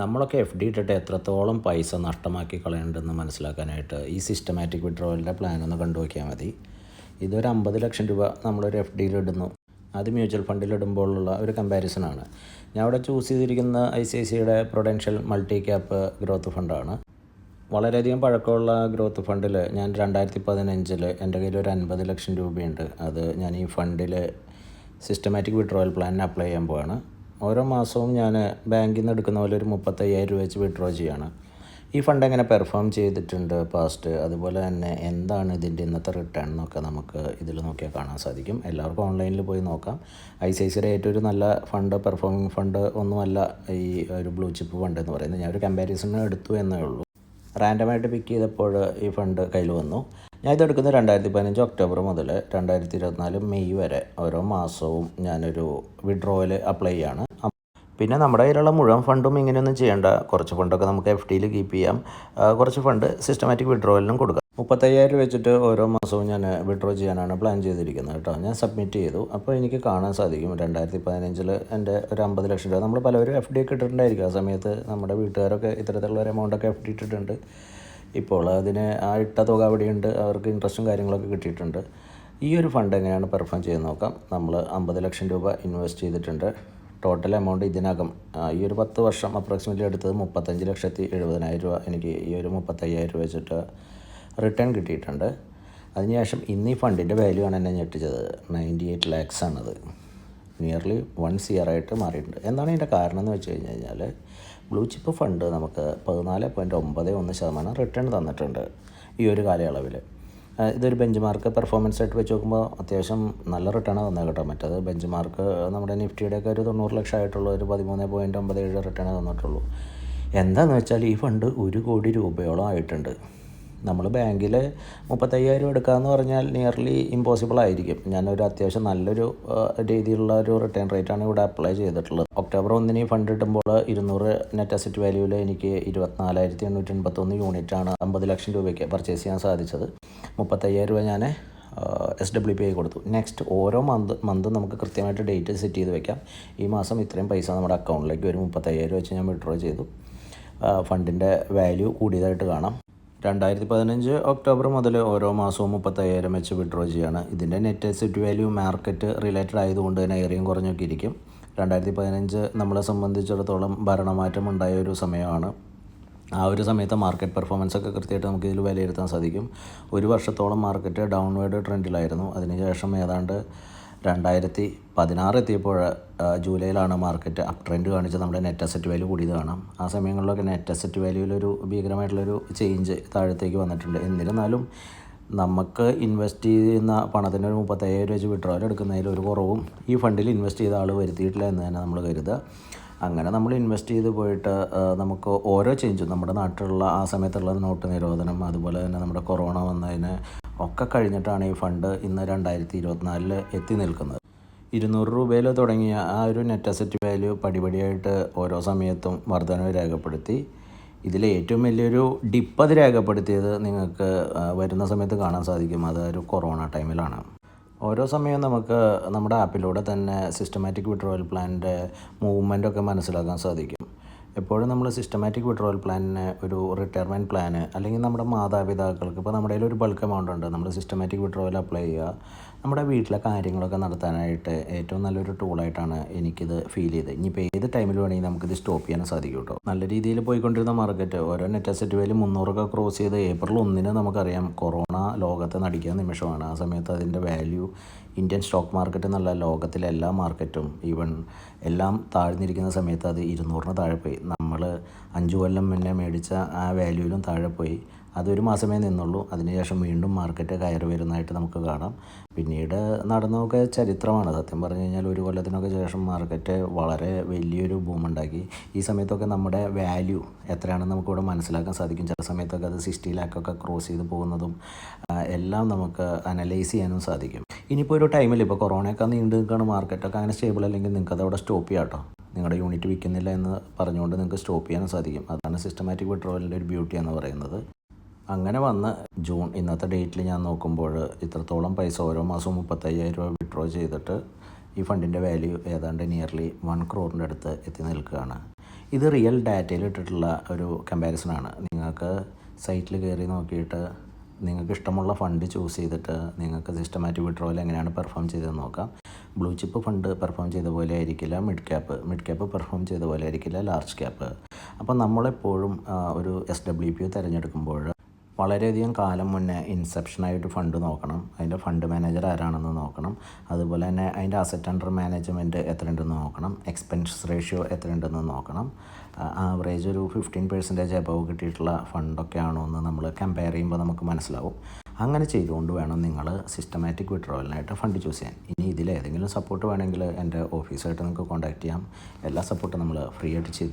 നമ്മളൊക്കെ F D ഇട്ടിട്ട് എത്രത്തോളം പൈസ നഷ്ടമാക്കി കളയേണ്ടതെന്ന് മനസ്സിലാക്കാനായിട്ട് ഈ സിസ്റ്റമാറ്റിക് വിഡ്രോവലിൻ്റെ പ്ലാൻ ഒന്ന് കണ്ടു നോക്കിയാൽ മതി. ഇതൊരു 50 ലക്ഷം രൂപ നമ്മളൊരു എഫ് ഡിയിൽ ഇടുന്നു. അത് മ്യൂച്വൽ ഫണ്ടിൽ ഇടുമ്പോഴുള്ള ഒരു കമ്പാരിസണാണ്. ഞാൻ ഇവിടെ ചൂസ് ചെയ്തിരിക്കുന്ന ICICIയുടെ പ്രൊഡൻഷ്യൽ മൾട്ടി ക്യാപ്പ് ഗ്രോത്ത് ഫണ്ടാണ്. വളരെയധികം പഴക്കമുള്ള ഗ്രോത്ത് ഫണ്ടിൽ ഞാൻ 2015 എൻ്റെ കയ്യിൽ ഒരു 50 ലക്ഷം രൂപയുണ്ട്. അത് ഞാൻ ഈ ഫണ്ടിൽ സിസ്റ്റമാറ്റിക് വിഡ്രോവൽ പ്ലാനിന് അപ്ലൈ ചെയ്യാൻ പോവാണ്. ഓരോ മാസവും ഞാൻ ബാങ്കിൽ നിന്ന് എടുക്കുന്ന പോലെ ഒരു 35,000 രൂപ വെച്ച് വിഡ്രോ ചെയ്യാണ്. ഈ ഫണ്ട് എങ്ങനെ പെർഫോം ചെയ്തിട്ടുണ്ട് പാസ്റ്റ്, അതുപോലെ തന്നെ എന്താണ് ഇതിൻ്റെ ഇന്നത്തെ റിട്ടേൺ എന്നൊക്കെ നമുക്ക് ഇതിൽ നോക്കിയാൽ കാണാൻ സാധിക്കും. എല്ലാവർക്കും ഓൺലൈനിൽ പോയി നോക്കാം. ICICIയുടെ ഏറ്റവും ഒരു നല്ല ഫണ്ട്, പെർഫോമിംഗ് ഫണ്ട് ഒന്നുമല്ല ഈ ഒരു ബ്ലൂ ചിപ്പ് ഫണ്ട് എന്ന് പറയുന്നത്. ഞാൻ ഒരു കമ്പാരിസൺ എടുത്തു എന്നേ ഉള്ളൂ. റാൻഡമായിട്ട് പിക്ക് ചെയ്തപ്പോൾ ഈ ഫണ്ട് കയ്യിൽ വന്നു. ഞാൻ ഇതെടുക്കുന്നത് 2015 ഒക്ടോബർ മുതൽ 2024 മെയ് വരെ ഓരോ മാസവും ഞാനൊരു വിഡ്രോവൽ അപ്ലൈ ചെയ്യാണ്. പിന്നെ നമ്മുടെ കയ്യിലുള്ള മുഴുവൻ ഫണ്ടും ഇങ്ങനെയൊന്നും ചെയ്യേണ്ട. കുറച്ച് ഫണ്ടൊക്കെ നമുക്ക് എഫ് ഡിയിൽ കീപ്പ് ചെയ്യാം, കുറച്ച് ഫണ്ട് സിസ്റ്റമാറ്റിക് വിഡ്രോവലിനും കൊടുക്കാം. 35,000 വെച്ചിട്ട് ഓരോ മാസവും ഞാൻ വിഡ്രോ ചെയ്യാനാണ് പ്ലാൻ ചെയ്തിരിക്കുന്നത് കേട്ടോ. ഞാൻ സബ്മിറ്റ് ചെയ്തു. അപ്പോൾ എനിക്ക് കാണാൻ സാധിക്കും 2015 എൻ്റെ ഒരു 50 ലക്ഷം രൂപ. നമ്മൾ പലവരും എഫ് ഡി ഒക്കെ ഇട്ടിട്ടുണ്ടായിരിക്കും. ആ സമയത്ത് നമ്മുടെ വീട്ടുകാരൊക്കെ ഇത്തരത്തിലുള്ള ഒരു എമൗണ്ടൊക്കെ എഫ് ഡി ഇട്ടിട്ടുണ്ട്. ഇപ്പോൾ അതിന് ആ ഇട്ട തുക അവിടെയുണ്ട്, അവർക്ക് ഇൻട്രസ്റ്റും കാര്യങ്ങളൊക്കെ കിട്ടിയിട്ടുണ്ട്. ഈ ഒരു ഫണ്ട് എങ്ങനെയാണ് പെർഫോം ചെയ്ത് നോക്കാം. നമ്മൾ 50 ലക്ഷം രൂപ ഇൻവെസ്റ്റ് ചെയ്തിട്ടുണ്ട്. ടോട്ടൽ എമൗണ്ട് ഇതിനകം ഈ ഒരു 10 വർഷം അപ്രോക്സിമേറ്റ്ലി എടുത്തത് 35,70,000 രൂപ എനിക്ക് ഈ ഒരു 35,000 രൂപ വെച്ചിട്ട് റിട്ടേൺ കിട്ടിയിട്ടുണ്ട്. അതിനുശേഷം ഇന്ന് ഈ ഫണ്ടിൻ്റെ വാല്യൂ ആണ് എന്നെ ഞെട്ടിച്ചത്. 98 lakhs ആണത്. നിയർലി 1 CR ആയിട്ട് മാറിയിട്ടുണ്ട്. എന്താണ് ഇതിൻ്റെ കാരണം എന്ന് വെച്ച് കഴിഞ്ഞാൽ ബ്ലൂ ചിപ്പ് ഫണ്ട് നമുക്ക് 14.91% റിട്ടേൺ തന്നിട്ടുണ്ട് ഈ ഒരു കാലയളവിൽ. ഇതൊരു ബെഞ്ച് മാർക്ക് പെർഫോമൻസ് ആയിട്ട് വെച്ച് നോക്കുമ്പോൾ അത്യാവശ്യം നല്ല റിട്ടേണാണ് തന്നത് കേട്ടോ. മറ്റത് ബെഞ്ച് മാർക്ക് നമ്മുടെ നിഫ്റ്റിയുടെയൊക്കെ ഒരു 90 ലക്ഷം ആയിട്ടുള്ള ഒരു 13.97 റിട്ടേൺ തന്നിട്ടുള്ളൂ. എന്താണെന്ന് വെച്ചാൽ ഈ ഫണ്ട് 1 കോടി രൂപയോളം ആയിട്ടുണ്ട്. നമ്മൾ ബാങ്കിൽ 35,000 എടുക്കാമെന്ന് പറഞ്ഞാൽ നിയർലി ഇമ്പോസിബിൾ ആയിരിക്കും. ഞാനൊരു അത്യാവശ്യം നല്ലൊരു രീതിയിലുള്ള ഒരു റിട്ടേൺ റേറ്റാണ് ഇവിടെ അപ്ലൈ ചെയ്തിട്ടുള്ളത്. ഒക്ടോബർ 1 ഈ ഫണ്ട് ഇടുമ്പോൾ 200 നെറ്റ് അസറ്റ് വാല്യൂവിൽ എനിക്ക് 24,881 യൂണിറ്റാണ് 50 ലക്ഷം രൂപയ്ക്ക് പർച്ചേസ് ചെയ്യാൻ സാധിച്ചത്. 35,000 രൂപ ഞാൻ SWP കൊടുത്തു. നെക്സ്റ്റ് ഓരോ മന്തും നമുക്ക് കൃത്യമായിട്ട് ഡേറ്റ് സെറ്റ് ചെയ്ത് വെക്കാം. ഈ മാസം ഇത്രയും പൈസ നമ്മുടെ അക്കൗണ്ടിലേക്ക് വരും. 35,000 വെച്ച് ഞാൻ വിഡ്രോ ചെയ്തു. ഫണ്ടിൻ്റെ വാല്യൂ കൂടിയതായിട്ട് കാണാം. 2015 ഒക്ടോബർ മുതൽ ഓരോ മാസവും 35,000 വെച്ച് വിഡ്രോ ചെയ്യുകയാണ്. ഇതിൻ്റെ net asset value market related ആയതുകൊണ്ട് തന്നെ ഏറിയും കുറഞ്ഞൊക്കെ ഇരിക്കും. 2015 നമ്മളെ സംബന്ധിച്ചിടത്തോളം ഭരണമാറ്റം ഉണ്ടായ ഒരു സമയമാണ്. ആ ഒരു സമയത്ത് മാർക്കറ്റ് പെർഫോമൻസ് ഒക്കെ കൃത്യമായിട്ട് നമുക്ക് ഇതിൽ വിലയിരുത്താൻ സാധിക്കും. ഒരു വർഷത്തോളം മാർക്കറ്റ് ഡൗൺവേർഡ് ട്രെൻഡിലായിരുന്നു. അതിനുശേഷം ഏതാണ്ട് 2016 എത്തിയപ്പോൾ ജൂലൈയിലാണ് മാർക്കറ്റ് അപ് ട്രെൻഡ് കാണിച്ച് നമ്മുടെ നെറ്റ് അസറ്റ് വാല്യൂ കൂടിയത് കാണാം. ആ സമയങ്ങളിലൊക്കെ നെറ്റ് അസറ്റ് വാല്യൂവിലൊരു ഭീകരമായിട്ടുള്ളൊരു ചേഞ്ച് താഴത്തേക്ക് വന്നിട്ടുണ്ട്. എന്നിരുന്നാലും നമുക്ക് ഇൻവെസ്റ്റ് ചെയ്യുന്ന പണത്തിൻ്റെ ഒരു 35,000 വെച്ച് വിഡ്രോവൽ എടുക്കുന്നതിൽ ഒരു കുറവും ഈ ഫണ്ടിൽ ഇൻവെസ്റ്റ് ചെയ്ത ആൾ വരുത്തിയിട്ടില്ല എന്ന് തന്നെ നമ്മൾ കരുതുക. അങ്ങനെ നമ്മൾ ഇൻവെസ്റ്റ് ചെയ്ത് പോയിട്ട് നമുക്ക് ഓരോ ചേഞ്ചും നമ്മുടെ നാട്ടിലുള്ള ആ സമയത്തുള്ള നോട്ട് നിരോധനം, അതുപോലെ തന്നെ നമ്മുടെ കൊറോണ വന്നതിന് ഒക്കെ കഴിഞ്ഞിട്ടാണ് ഈ ഫണ്ട് ഇന്ന് 2024 എത്തി നിൽക്കുന്നത്. 200 രൂപയിൽ തുടങ്ങിയ ആ ഒരു നെറ്റ് അസറ്റ് വാല്യൂ പടിപടിയായിട്ട് ഓരോ സമയത്തും വർധനവ് രേഖപ്പെടുത്തി. ഇതിൽ ഏറ്റവും വലിയൊരു ഡിപ്പ് അത് രേഖപ്പെടുത്തിയത് നിങ്ങൾക്ക് വരുന്ന സമയത്ത് കാണാൻ സാധിക്കും. അത് ഒരു കൊറോണ ടൈമിലാണ്. ഓരോ സമയവും നമുക്ക് നമ്മുടെ ആപ്പിലൂടെ തന്നെ സിസ്റ്റമാറ്റിക് വിഡ്രോവൽ പ്ലാനിൻ്റെ മൂവ്മെൻറ്റൊക്കെ മനസ്സിലാക്കാൻ സാധിക്കും. എപ്പോഴും നമ്മൾ സിസ്റ്റമാറ്റിക് വിഡ്രോവൽ പ്ലാനിന് ഒരു റിട്ടയർമെൻറ്റ് പ്ലാന് അല്ലെങ്കിൽ നമ്മുടെ മാതാപിതാക്കൾക്ക് ഇപ്പോൾ നമ്മുടെ കയ്യിൽ ഒരു ബൾക്ക് എമൗണ്ട് ഉണ്ട്, നമ്മൾ സിസ്റ്റമാറ്റിക് വിഡ്രോവൽ അപ്ലൈ ചെയ്യുക. നമ്മുടെ വീട്ടിലെ കാര്യങ്ങളൊക്കെ നടത്താനായിട്ട് ഏറ്റവും നല്ലൊരു ടൂളായിട്ടാണ് എനിക്കിത് ഫീൽ ചെയ്തത്. ഇനിയിപ്പോൾ ഏത് ടൈമിൽ വേണമെങ്കിൽ നമുക്കിത് സ്റ്റോപ്പ് ചെയ്യാൻ സാധിക്കും കേട്ടോ. നല്ല രീതിയിൽ പോയിക്കൊണ്ടിരുന്ന മാർക്കറ്റ് ഓരോ നെറ്റ് അസറ്റ് വാല്യൂ 300 ക്രോസ് ചെയ്ത് ഏപ്രിൽ 1 നമുക്കറിയാം കൊറോണ ലോകത്തെ നടിക്കുന്ന നിമിഷമാണ്. ആ സമയത്ത് അതിൻ്റെ വാല്യൂ ഇന്ത്യൻ സ്റ്റോക്ക് മാർക്കറ്റ് എന്നല്ല ലോകത്തിലെ എല്ലാ മാർക്കറ്റും ഈവൻ എല്ലാം താഴ്ന്നിരിക്കുന്ന സമയത്ത് അത് 200 താഴെ പോയി. നമ്മൾ 5 കൊല്ലം മുന്നേ മേടിച്ച ആ വാല്യൂവിലും താഴെ പോയി. അതൊരു മാസമേ നിന്നുള്ളൂ. അതിനുശേഷം വീണ്ടും മാർക്കറ്റ് കയറി വരുന്നതായിട്ട് നമുക്ക് കാണാം. പിന്നീട് നടന്നതൊക്കെ ചരിത്രമാണ്. സത്യം പറഞ്ഞു കഴിഞ്ഞാൽ 1 കൊല്ലത്തിനൊക്കെ ശേഷം മാർക്കറ്റ് വളരെ വലിയൊരു ബൂമുണ്ടാക്കി. ഈ സമയത്തൊക്കെ നമ്മുടെ വാല്യൂ എത്രയാണെന്ന് നമുക്കിവിടെ മനസ്സിലാക്കാൻ സാധിക്കും. ചില സമയത്തൊക്കെ അത് 60 ലാഖൊക്കെ ക്രോസ് ചെയ്ത് പോകുന്നതും എല്ലാം നമുക്ക് അനലൈസ് ചെയ്യാനും സാധിക്കും. ഇനിയിപ്പോൾ ഒരു ടൈമിൽ ഇപ്പോൾ കൊറോണയൊക്കെ നീണ്ടു നിൽക്കുകയാണ്, മാർക്കറ്റൊക്കെ അങ്ങനെ സ്റ്റേബിൾ അല്ലെങ്കിൽ നിങ്ങൾക്ക് അതവിടെ സ്റ്റോപ്പ് ചെയ്യാം കേട്ടോ. നിങ്ങളുടെ യൂണിറ്റ് വിൽക്കുന്നില്ല എന്ന് പറഞ്ഞുകൊണ്ട് നിങ്ങൾക്ക് സ്റ്റോപ്പ് ചെയ്യാനും സാധിക്കും. അതാണ് സിസ്റ്റമാറ്റിക് വിഡ്രോവലിൻ്റെ ഒരു ബ്യൂട്ടി എന്ന് പറയുന്നത്. അങ്ങനെ വന്ന് ജൂൺ ഇന്നത്തെ ഡേറ്റിൽ ഞാൻ നോക്കുമ്പോൾ ഇത്രത്തോളം പൈസ ഓരോ മാസവും 35,000 രൂപ വിഡ്രോ ചെയ്തിട്ട് ഈ ഫണ്ടിൻ്റെ വാല്യൂ ഏതാണ്ട് നിയർലി 1 crore അടുത്ത് എത്തി നിൽക്കുകയാണ്. ഇത് റിയൽ ഡാറ്റയിൽ ഇട്ടിട്ടുള്ള ഒരു കമ്പാരിസണാണ്. നിങ്ങൾക്ക് സൈറ്റിൽ കയറി നോക്കിയിട്ട് നിങ്ങൾക്ക് ഇഷ്ടമുള്ള ഫണ്ട് ചൂസ് ചെയ്തിട്ട് നിങ്ങൾക്ക് സിസ്റ്റമാറ്റിക് വിഡ്രോവൽ എങ്ങനെയാണ് പെർഫോം ചെയ്തതെന്ന് നോക്കാം. ബ്ലൂ ചിപ്പ് ഫണ്ട് പെർഫോം ചെയ്ത പോലെ ആയിരിക്കില്ല മിഡ് ക്യാപ്പ് പെർഫോം ചെയ്ത പോലെ ആയിരിക്കില്ല ലാർജ് ക്യാപ്പ്. അപ്പോൾ നമ്മളെപ്പോഴും ഒരു SWP തിരഞ്ഞെടുക്കുമ്പോൾ വളരെയധികം കാലം മുന്നേ ഇൻസെപ്ഷനായിട്ട് ഫണ്ട് നോക്കണം, അതിൻ്റെ ഫണ്ട് മാനേജർ ആരാണെന്ന് നോക്കണം, അതുപോലെ തന്നെ അതിൻ്റെ അസറ്റ് അണ്ടർ മാനേജ്മെൻറ്റ് എത്രയുണ്ടെന്ന് നോക്കണം, എക്സ്പെൻസ് റേഷ്യോ എത്രയുണ്ടെന്ന് നോക്കണം, ആവറേജ് ഒരു 15% എബവ് കിട്ടിയിട്ടുള്ള ഫണ്ടൊക്കെ ആണോ എന്ന് നമ്മൾ കമ്പയർ ചെയ്യുമ്പോൾ നമുക്ക് മനസ്സിലാവും. അങ്ങനെ ചെയ്തുകൊണ്ട് വേണം നിങ്ങൾ സിസ്റ്റമാറ്റിക് വിഡ്രോവലിനായിട്ട് ഫണ്ട് ചൂസ് ചെയ്യാൻ. ഇനി ഇതിലേതെങ്കിലും സപ്പോർട്ട് വേണമെങ്കിൽ എൻ്റെ ഓഫീസായിട്ട് നിങ്ങൾക്ക് കോൺടാക്റ്റ് ചെയ്യാം. എല്ലാ സപ്പോർട്ടും നമ്മൾ ഫ്രീ ആയിട്ട് ചെയ്ത്